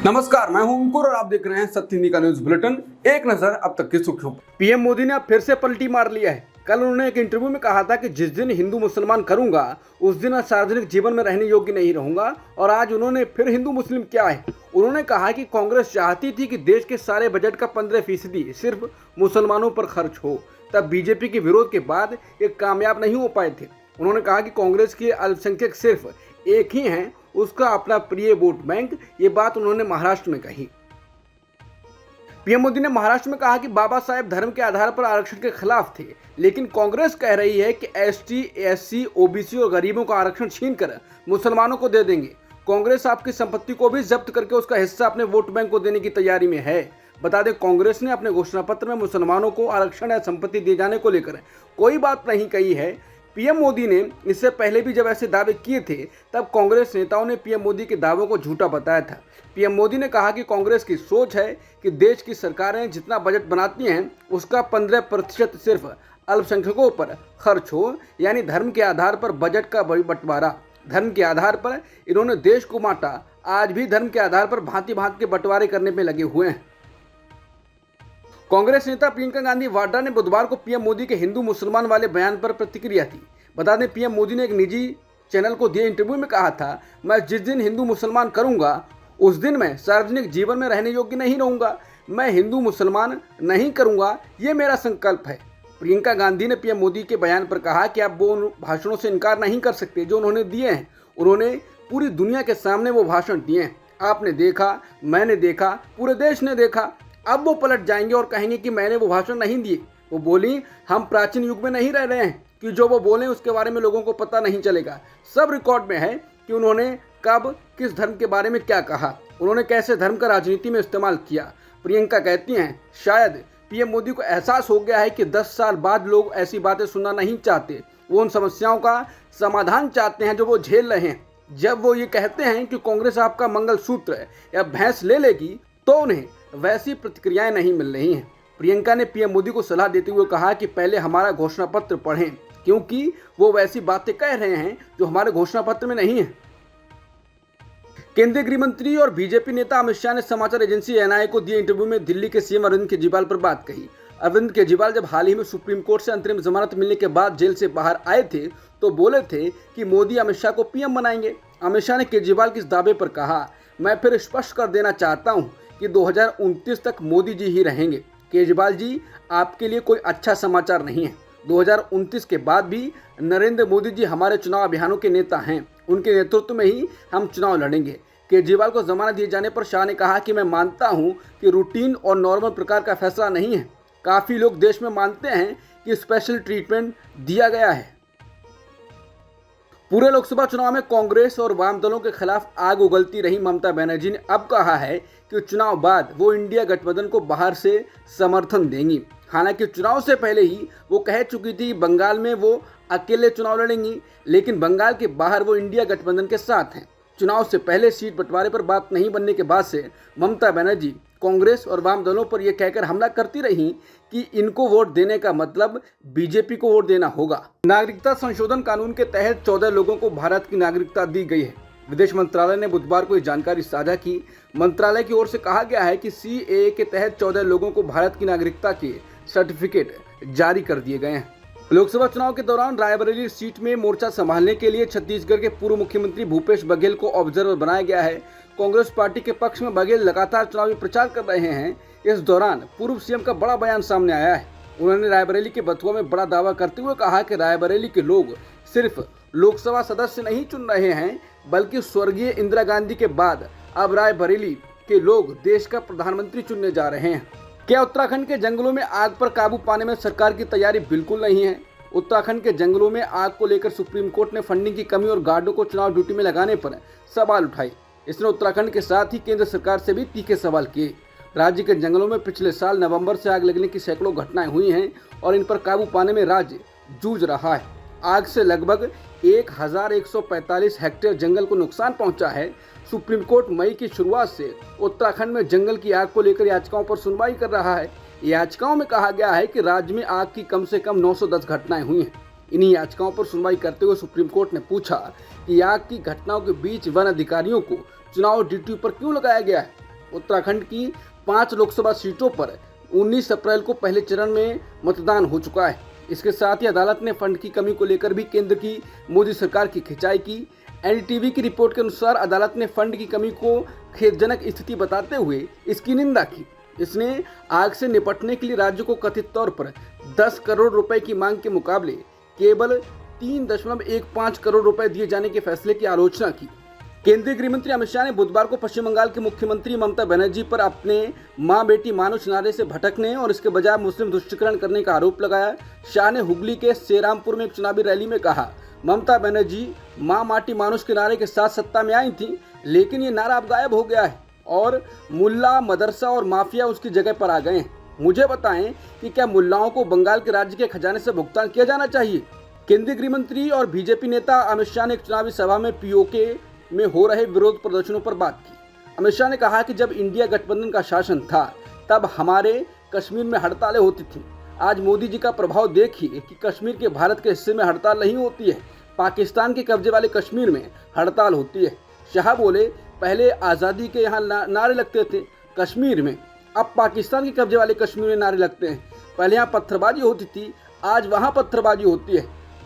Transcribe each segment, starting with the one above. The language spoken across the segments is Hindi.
नमस्कार, मैं हूं अंकुर और आप देख रहे हैं सत्य हिंदी का न्यूज बुलेटिन। एक नजर अब तक की सुर्खियों पर। पीएम मोदी ने अब फिर से पलटी मार लिया है। कल उन्होंने एक इंटरव्यू में कहा था कि जिस दिन हिंदू मुसलमान करूंगा उस दिन मैं सार्वजनिक जीवन में रहने योग्य नहीं रहूंगा, और आज उन्होंने फिर हिंदू मुस्लिम क्या है। उन्होंने कहा कि कांग्रेस चाहती थी कि देश के सारे बजट का 15% सिर्फ मुसलमानों पर खर्च हो, तब बीजेपी के विरोध के बाद ये कामयाब नहीं हो पाए थे। उन्होंने कहा कि कांग्रेस के अल्पसंख्यक सिर्फ एक ही हैं, उसका अपना प्रिय वोट बैंक। ये बात उन्होंने महाराष्ट्र में कही। पीएम मोदी ने महाराष्ट्र में कहा कि बाबा साहेब धर्म के आधार पर आरक्षण के खिलाफ थे, लेकिन कांग्रेस कह रही है कि एसटी, एससी, ओबीसी और गरीबों का आरक्षण छीनकर मुसलमानों को दे देंगे। कांग्रेस आपकी संपत्ति को भी जब्त करके उसका हिस्सा अपने वोट बैंक को देने की तैयारी में है। बता दें, कांग्रेस ने अपने घोषणा पत्र में मुसलमानों को आरक्षण या संपत्ति दिए जाने को लेकर कोई बात नहीं कही है। पीएम मोदी ने इससे पहले भी जब ऐसे दावे किए थे तब कांग्रेस नेताओं ने पीएम मोदी के दावों को झूठा बताया था। पीएम मोदी ने कहा कि कांग्रेस की सोच है कि देश की सरकारें जितना बजट बनाती हैं उसका 15% सिर्फ अल्पसंख्यकों पर खर्च हो, यानी धर्म के आधार पर बजट का बंटवारा। धर्म के आधार पर इन्होंने देश को बांटा, आज भी धर्म के आधार पर भांति भांति के बंटवारे करने में लगे हुए हैं। कांग्रेस नेता प्रियंका गांधी वाड्रा ने बुधवार को पीएम मोदी के हिंदू मुसलमान वाले बयान पर प्रतिक्रिया दी। बता दें, पीएम मोदी ने एक निजी चैनल को दिए इंटरव्यू में कहा था, मैं जिस दिन हिंदू मुसलमान करूंगा उस दिन मैं सार्वजनिक जीवन में रहने योग्य नहीं रहूंगा। मैं हिंदू मुसलमान नहीं करूंगा, ये मेरा संकल्प है। प्रियंका गांधी ने पीएम मोदी के बयान पर कहा कि आप वो भाषणों से इनकार नहीं कर सकते जो उन्होंने दिए हैं। उन्होंने पूरी दुनिया के सामने वो भाषण दिए हैं। आपने देखा, मैंने देखा, पूरे देश ने देखा। अब वो पलट जाएंगे और कहेंगे कि मैंने वो भाषण नहीं दिए। वो बोली, हम प्राचीन युग में नहीं रह रहे हैं कि जो वो बोले उसके बारे में लोगों को पता नहीं चलेगा। सब रिकॉर्ड में है कि उन्होंने कब किस धर्म के बारे में क्या कहा, उन्होंने कैसे धर्म का राजनीति में इस्तेमाल किया। प्रियंका कहती हैं, शायद पीएम मोदी को एहसास हो गया है कि 10 साल बाद लोग ऐसी बातें सुनना नहीं चाहते। वो उन समस्याओं का समाधान चाहते हैं जो वो झेल रहे हैं। जब वो ये कहते हैं कि कांग्रेस आपका मंगलसूत्र या भैंस ले लेगी, तो उन्हें वैसी प्रतिक्रियाएं नहीं मिल रही हैं। प्रियंका ने पीएम मोदी को सलाह देते हुए कहा कि पहले हमारा घोषणा पत्र पढ़ें, क्योंकि वो वैसी बातें कह रहे हैं जो हमारे घोषणा पत्र में नहीं है। केंद्रीय गृह मंत्री और बीजेपी नेता अमित शाह ने समाचार एजेंसी एनआई को दिए इंटरव्यू में दिल्ली के सीएम अरविंद केजरीवाल पर बात कही। अरविंद केजरीवाल जब हाल ही में सुप्रीम कोर्ट से अंतरिम जमानत मिलने के बाद जेल से बाहर आए थे तो बोले थे कि मोदी अमित शाह को पीएम बनाएंगे। अमित शाह ने केजरीवाल के इस दावे पर कहा, मैं फिर स्पष्ट कर देना चाहता हूं कि 2029 तक मोदी जी ही रहेंगे। केजरीवाल जी, आपके लिए कोई अच्छा समाचार नहीं है। 2029 के बाद भी नरेंद्र मोदी जी हमारे चुनाव अभियानों के नेता हैं। उनके नेतृत्व में ही हम चुनाव लड़ेंगे। केजरीवाल को जमानत दिए जाने पर शाह ने कहा कि मैं मानता हूं कि रूटीन और नॉर्मल प्रकार का फैसला नहीं है। काफ़ी लोग देश में मानते हैं कि स्पेशल ट्रीटमेंट दिया गया है। पूरे लोकसभा चुनाव में कांग्रेस और वाम दलों के खिलाफ आग उगलती रही ममता बनर्जी ने अब कहा है कि चुनाव बाद वो इंडिया गठबंधन को बाहर से समर्थन देंगी। हालांकि चुनाव से पहले ही वो कह चुकी थी बंगाल में वो अकेले चुनाव लड़ेंगी, लेकिन बंगाल के बाहर वो इंडिया गठबंधन के साथ हैं। चुनाव से पहले सीट बंटवारे पर बात नहीं बनने के बाद से ममता बनर्जी कांग्रेस और वाम दलों पर यह कहकर हमला करती रही कि इनको वोट देने का मतलब बीजेपी को वोट देना होगा। नागरिकता संशोधन कानून के तहत 14 लोगों को भारत की नागरिकता दी गई है। विदेश मंत्रालय ने बुधवार को ये जानकारी साझा की। मंत्रालय की ओर से कहा गया है कि सीएए के तहत 14 लोगों को भारत की नागरिकता के सर्टिफिकेट जारी कर दिए गए हैं। लोकसभा चुनाव के दौरान रायबरेली सीट में मोर्चा संभालने के लिए छत्तीसगढ़ के पूर्व मुख्यमंत्री भूपेश बघेल को ऑब्जर्वर बनाया गया है। कांग्रेस पार्टी के पक्ष में बघेल लगातार चुनावी प्रचार कर रहे हैं। इस दौरान पूर्व सीएम का बड़ा बयान सामने आया है। उन्होंने रायबरेली के बथुआ में बड़ा दावा करते हुए कहा कि रायबरेली के लोग सिर्फ लोकसभा सदस्य नहीं चुन रहे हैं, बल्कि स्वर्गीय इंदिरा गांधी के बाद अब रायबरेली के लोग देश का प्रधानमंत्री चुनने जा रहे हैं। क्या उत्तराखंड के जंगलों में आग पर काबू पाने में सरकार की तैयारी बिल्कुल नहीं है? उत्तराखंड के जंगलों में आग को लेकर सुप्रीम कोर्ट ने फंडिंग की कमी और गार्डों को चुनाव ड्यूटी में लगाने पर सवाल उठाए। इसने उत्तराखंड के साथ ही केंद्र सरकार से भी तीखे सवाल किए। राज्य के जंगलों में पिछले साल नवंबर से आग लगने की सैकड़ों घटनाएं हुई हैं और इन पर काबू पाने में राज्य जूझ रहा है। आग से लगभग 1145 हेक्टेयर जंगल को नुकसान पहुंचा है। सुप्रीम कोर्ट मई की शुरुआत से उत्तराखंड में जंगल की आग को लेकर याचिकाओं पर सुनवाई कर रहा है। याचिकाओं में कहा गया है कि राज्य में आग की कम से कम 910 घटनाएं हुई हैं। इन्हीं याचिकाओं पर सुनवाई करते हुए सुप्रीम कोर्ट ने पूछा कि आग की घटनाओं के बीच वन अधिकारियों को चुनाव ड्यूटी पर क्यों लगाया गया है। उत्तराखंड की 5 लोकसभा सीटों पर 19 अप्रैल को पहले चरण में मतदान हो चुका है। इसके साथ ही अदालत ने फंड की कमी को लेकर भी केंद्र की मोदी सरकार की खिंचाई की। एनडीटीवी की रिपोर्ट के अनुसार अदालत ने फंड की कमी को खेदजनक स्थिति बताते हुए इसकी निंदा की। इसने आग से निपटने के लिए राज्य को कथित तौर पर 10 करोड़ रुपए की मांग के मुकाबले केवल 3.15 करोड़ रुपए दिए जाने के फैसले की आलोचना की। केंद्रीय गृह मंत्री अमित शाह ने बुधवार को पश्चिम बंगाल के मुख्यमंत्री ममता बनर्जी पर अपने मां बेटी मानुष नारे से भटकने और इसके बजाय मुस्लिम तुष्टीकरण करने का आरोप लगाया। शाह ने हुगली के सेरामपुर में एक चुनावी रैली में कहा, ममता बनर्जी मां माटी मानुष के नारे के साथ सत्ता में आई थी, लेकिन ये नारा अब गायब हो गया है और मुल्ला, मदरसा और माफिया उसकी जगह पर आ गए हैं। मुझे बताएं कि क्या मुल्लाओं को बंगाल के राज्य के खजाने से भुगतान किया जाना चाहिए? केंद्रीय गृह मंत्री और बीजेपी नेता अमित शाह ने एक चुनावी सभा में पीओके में हो रहे विरोध प्रदर्शनों पर बात की। अमित शाह ने कहा कि जब इंडिया गठबंधन का शासन था तब हमारे कश्मीर में हड़तालें होती थी। आज मोदी जी का प्रभाव देखिए कि कश्मीर के भारत के हिस्से में हड़ताल नहीं होती है, पाकिस्तान के कब्जे वाले कश्मीर में हड़ताल होती है। शाह बोले, पहले आज़ादी के यहाँ नारे लगते थे कश्मीर में, अब पाकिस्तान के कब्जे वाले कश्मीर में नारे लगते हैं। पहले यहाँ पत्थरबाजी होती थी, आज वहाँ पत्थरबाजी होती है।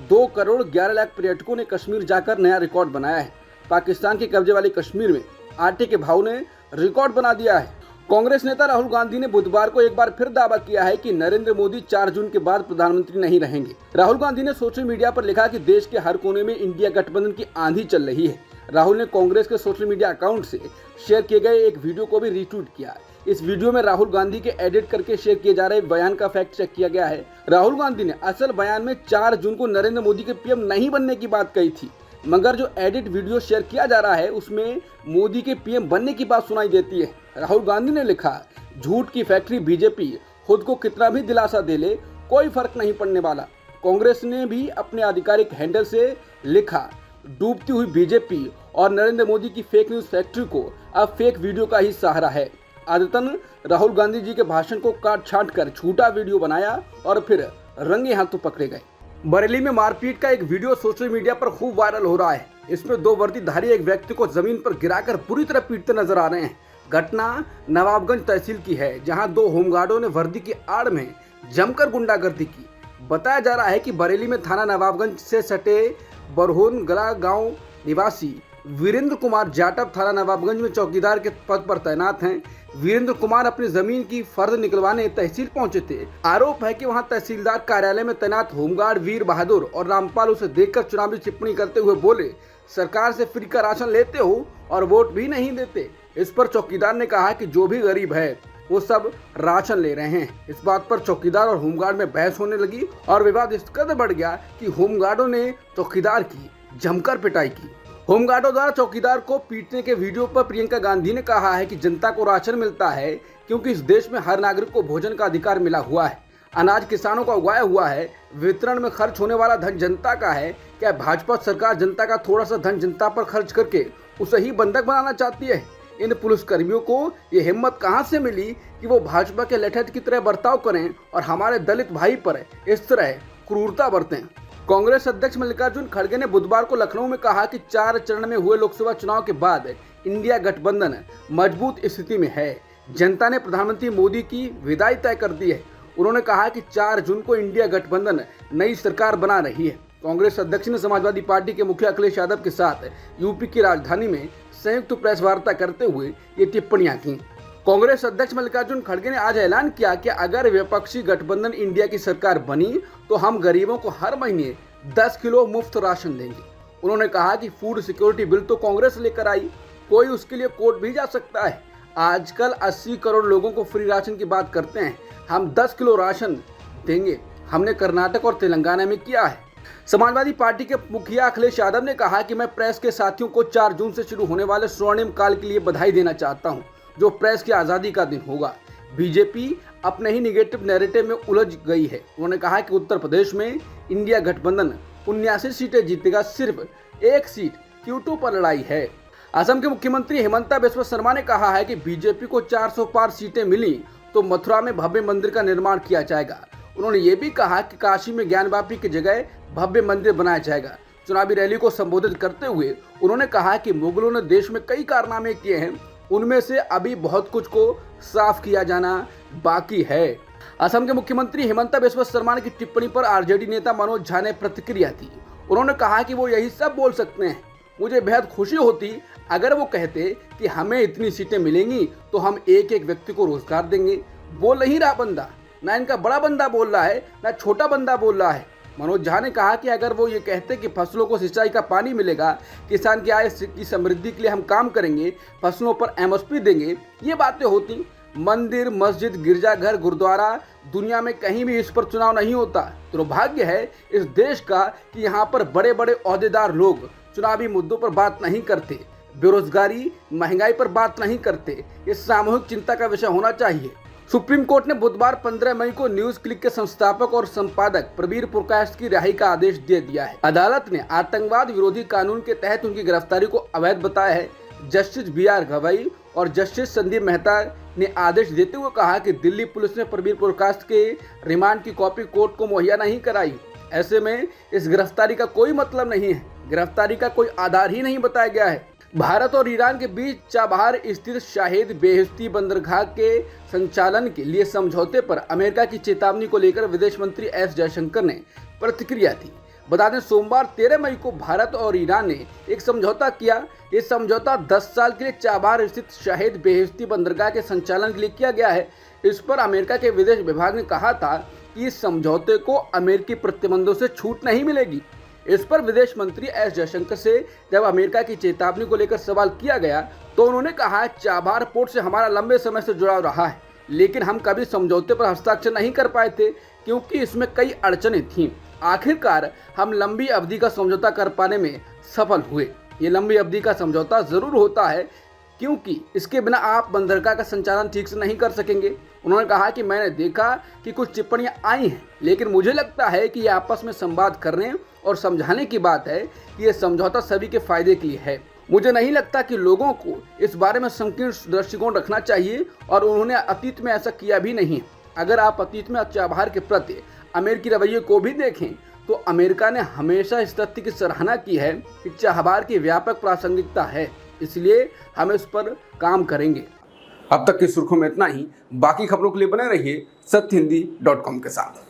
2 करोड़ 11 लाख पर्यटकों ने कश्मीर जाकर नया रिकॉर्ड बनाया है। पाकिस्तान के कब्जे वाले कश्मीर में आटे के भाव ने रिकॉर्ड बना दिया है। कांग्रेस नेता राहुल गांधी ने बुधवार को एक बार फिर दावा किया है कि नरेंद्र मोदी 4 जून के बाद प्रधानमंत्री नहीं रहेंगे। राहुल गांधी ने सोशल मीडिया पर लिखा कि देश के हर कोने में इंडिया गठबंधन की आंधी चल रही है। राहुल ने कांग्रेस के सोशल मीडिया अकाउंट से शेयर किए गए एक वीडियो को भी रीट्वीट किया। इस वीडियो में राहुल गांधी के एडिट करके शेयर किए जा रहे बयान का फैक्ट चेक किया गया है। राहुल गांधी ने असल बयान में 4 जून को नरेंद्र मोदी के पीएम नहीं बनने की बात कही थी, मगर जो एडिट वीडियो शेयर किया जा रहा है उसमें मोदी के पीएम बनने की बात सुनाई देती है। राहुल गांधी ने लिखा, झूठ की फैक्ट्री बीजेपी खुद को कितना भी दिलासा दे ले, कोई फर्क नहीं पड़ने वाला। कांग्रेस ने भी अपने आधिकारिक हैंडल से लिखा, डूबती हुई बीजेपी और नरेंद्र मोदी की फेक न्यूज फैक्ट्री को अब फेक वीडियो का ही सहारा है। आदतन राहुल गांधी जी के भाषण को काट छांट कर झूठा वीडियो बनाया और फिर रंगे हाथों पकड़े गए। बरेली में मारपीट का एक वीडियो सोशल मीडिया पर खूब वायरल हो रहा है। इसमें 2 वर्दीधारी एक व्यक्ति को जमीन पर गिराकर बुरी तरह पीटते नजर आ रहे हैं। घटना नवाबगंज तहसील की है, जहां 2 होमगार्डों ने वर्दी की आड़ में जमकर गुंडागर्दी की। बताया जा रहा है कि बरेली में थाना नवाबगंज से सटे बरहोन गला गांव निवासी वीरेंद्र कुमार जाटव थाना नवाबगंज में चौकीदार के पद पर तैनात हैं। वीरेंद्र कुमार अपनी जमीन की फर्द निकलवाने तहसील पहुंचे थे। आरोप है कि वहां तहसीलदार कार्यालय में तैनात होमगार्ड वीर बहादुर और रामपाल उसे देखकर चुनावी टिप्पणी करते हुए बोले, सरकार से फ्री का राशन लेते हो और वोट भी नहीं देते। इस पर चौकीदार ने कहा कि जो भी गरीब है वो सब राशन ले रहे हैं। इस बात पर चौकीदार और होमगार्ड में बहस होने लगी और विवाद इस कदर बढ़ गया कि होमगार्डों ने चौकीदार की जमकर पिटाई की। होमगार्डों द्वारा चौकीदार को पीटने के वीडियो पर प्रियंका गांधी ने कहा है कि जनता को राशन मिलता है क्योंकि इस देश में हर नागरिक को भोजन का अधिकार मिला हुआ है। अनाज किसानों का उगाया हुआ है, वितरण में खर्च होने वाला धन जनता का है। क्या भाजपा सरकार जनता का थोड़ा सा धन जनता पर खर्च करके उसे ही बंधक बनाना चाहती है? इन पुलिसकर्मियों को ये हिम्मत कहां से मिली कि वो भाजपा के लेठेट की तरह बर्ताव करें और हमारे दलित भाई पर इस तरह क्रूरता बरतें? कांग्रेस अध्यक्ष मल्लिकार्जुन खड़गे ने बुधवार को लखनऊ में कहा कि 4 चरण में हुए लोकसभा चुनाव के बाद इंडिया गठबंधन मजबूत स्थिति में है। जनता ने प्रधानमंत्री मोदी की विदाई तय कर दी है। उन्होंने कहा कि 4 जून को इंडिया गठबंधन नई सरकार बना रही है। कांग्रेस अध्यक्ष ने समाजवादी पार्टी के मुखिया अखिलेश यादव के साथ यूपी की राजधानी में संयुक्त प्रेस वार्ता करते हुए ये टिप्पणियां की। कांग्रेस अध्यक्ष मल्लिकार्जुन खड़गे ने आज ऐलान किया कि अगर विपक्षी गठबंधन इंडिया की सरकार बनी तो हम गरीबों को हर महीने 10 किलो मुफ्त राशन देंगे। उन्होंने कहा कि फूड सिक्योरिटी बिल तो कांग्रेस लेकर आई, कोई उसके लिए कोर्ट भी जा सकता है। आजकल 80 करोड़ लोगों को फ्री राशन की बात करते हैं, हम 10 किलो राशन देंगे। हमने कर्नाटक और तेलंगाना में किया है। समाजवादी पार्टी के मुखिया अखिलेश यादव ने कहा कि मैं प्रेस के साथियों को 4 जून से शुरू होने वाले स्वर्णिम काल के लिए बधाई देना चाहता हूं, जो प्रेस की आज़ादी का दिन होगा। बीजेपी अपने ही निगेटिव नैरेटिव में उलझ गई है। उन्होंने कहा कि उत्तर प्रदेश में इंडिया गठबंधन 79 सीटें जीतेगा, सिर्फ 1 सीट क्यूटो पर लड़ाई है। असम के मुख्यमंत्री हिमंता बिस्वा शर्मा ने कहा है कि बीजेपी को 400 पार सीटें मिली तो मथुरा में भव्य मंदिर का निर्माण किया जाएगा। उन्होंने ये भी कहा कि काशी में ज्ञानवापी की जगह भव्य मंदिर बनाया जाएगा। चुनावी रैली को संबोधित करते हुए उन्होंने कहा कि मुगलों ने देश में कई कारनामे किए हैं उनमें से अभी बहुत कुछ को साफ किया जाना बाकी है। असम के मुख्यमंत्री हिमंता बिस्वा शर्मा की टिप्पणी पर आरजेडी नेता मनोज झा ने प्रतिक्रिया दी। उन्होंने कहा कि वो यही सब बोल सकते हैं। मुझे बेहद खुशी होती अगर वो कहते कि हमें इतनी सीटें मिलेंगी तो हम एक एक व्यक्ति को रोजगार देंगे। बोल नहीं रहा बंदा, ना इनका बड़ा बंदा बोल रहा है ना छोटा बंदा बोल रहा है। मनोज झा ने कहा कि अगर वो ये कहते कि फसलों को सिंचाई का पानी मिलेगा, किसान की आय की समृद्धि के लिए हम काम करेंगे, फसलों पर एमएसपी देंगे, ये बातें होती। मंदिर, मस्जिद, गिरजाघर, गुरुद्वारा, दुनिया में कहीं भी इस पर चुनाव नहीं होता। दुर्भाग्य है इस देश का कि यहाँ पर बड़े बड़े ओहदेदार लोग चुनावी मुद्दों पर बात नहीं करते, बेरोजगारी, महंगाई पर बात नहीं करते। ये सामूहिक चिंता का विषय होना चाहिए। सुप्रीम कोर्ट ने बुधवार 15 मई को न्यूज क्लिक के संस्थापक और संपादक प्रवीर पुरकायस्थ की रिहाई का आदेश दे दिया है। अदालत ने आतंकवाद विरोधी कानून के तहत उनकी गिरफ्तारी को अवैध बताया है। जस्टिस BR गवई और जस्टिस संदीप मेहता ने आदेश देते हुए कहा कि दिल्ली पुलिस ने प्रवीर पुरकायस्थ के रिमांड की कॉपी कोर्ट को मुहैया नहीं कराई। ऐसे में इस गिरफ्तारी का कोई मतलब नहीं है, गिरफ्तारी का कोई आधार ही नहीं बताया गया है। भारत और ईरान के बीच चाबहार स्थित शाहिद बेहेश्ती बंदरगाह के संचालन के लिए समझौते पर अमेरिका की चेतावनी को लेकर विदेश मंत्री एस जयशंकर ने प्रतिक्रिया दी। बता दें, सोमवार 13 मई को भारत और ईरान ने एक समझौता किया। ये समझौता 10 साल के लिए चाबहार स्थित शाहिद बेहेश्ती बंदरगाह के संचालन के लिए किया गया है। इस पर अमेरिका के विदेश विभाग ने कहा था कि इस समझौते को अमेरिकी प्रतिबंधों से छूट नहीं मिलेगी। इस पर विदेश मंत्री एस जयशंकर से जब अमेरिका की चेतावनी को लेकर सवाल किया गया तो उन्होंने कहा, चाबहार पोर्ट से हमारा लंबे समय से जुड़ाव रहा है, लेकिन हम कभी समझौते पर हस्ताक्षर नहीं कर पाए थे क्योंकि इसमें कई अड़चनें थीं। आखिरकार हम लंबी अवधि का समझौता कर पाने में सफल हुए। ये लंबी अवधि का समझौता जरूर होता है क्योंकि इसके बिना आप बंदरगाह का संचालन ठीक से नहीं कर सकेंगे। उन्होंने कहा कि मैंने देखा कि कुछ टिप्पणियां आई हैं, लेकिन मुझे लगता है कि ये आपस में संवाद करने और समझाने की बात है कि ये समझौता सभी के फायदे के लिए है। मुझे नहीं लगता कि लोगों को इस बारे में संकीर्ण दृष्टिकोण रखना चाहिए और उन्होंने अतीत में ऐसा किया भी नहीं। अगर आप अतीत में चाबहार के प्रति अमेरिकी रवैये को भी देखें तो अमेरिका ने हमेशा इस तथ्य की सराहना की है कि चाबहार की व्यापक प्रासंगिकता है, इसलिए हम इस पर काम करेंगे। अब तक की सुर्खियों में इतना ही। बाकी खबरों के लिए बने रहिए सत्यहिंदी.com के साथ।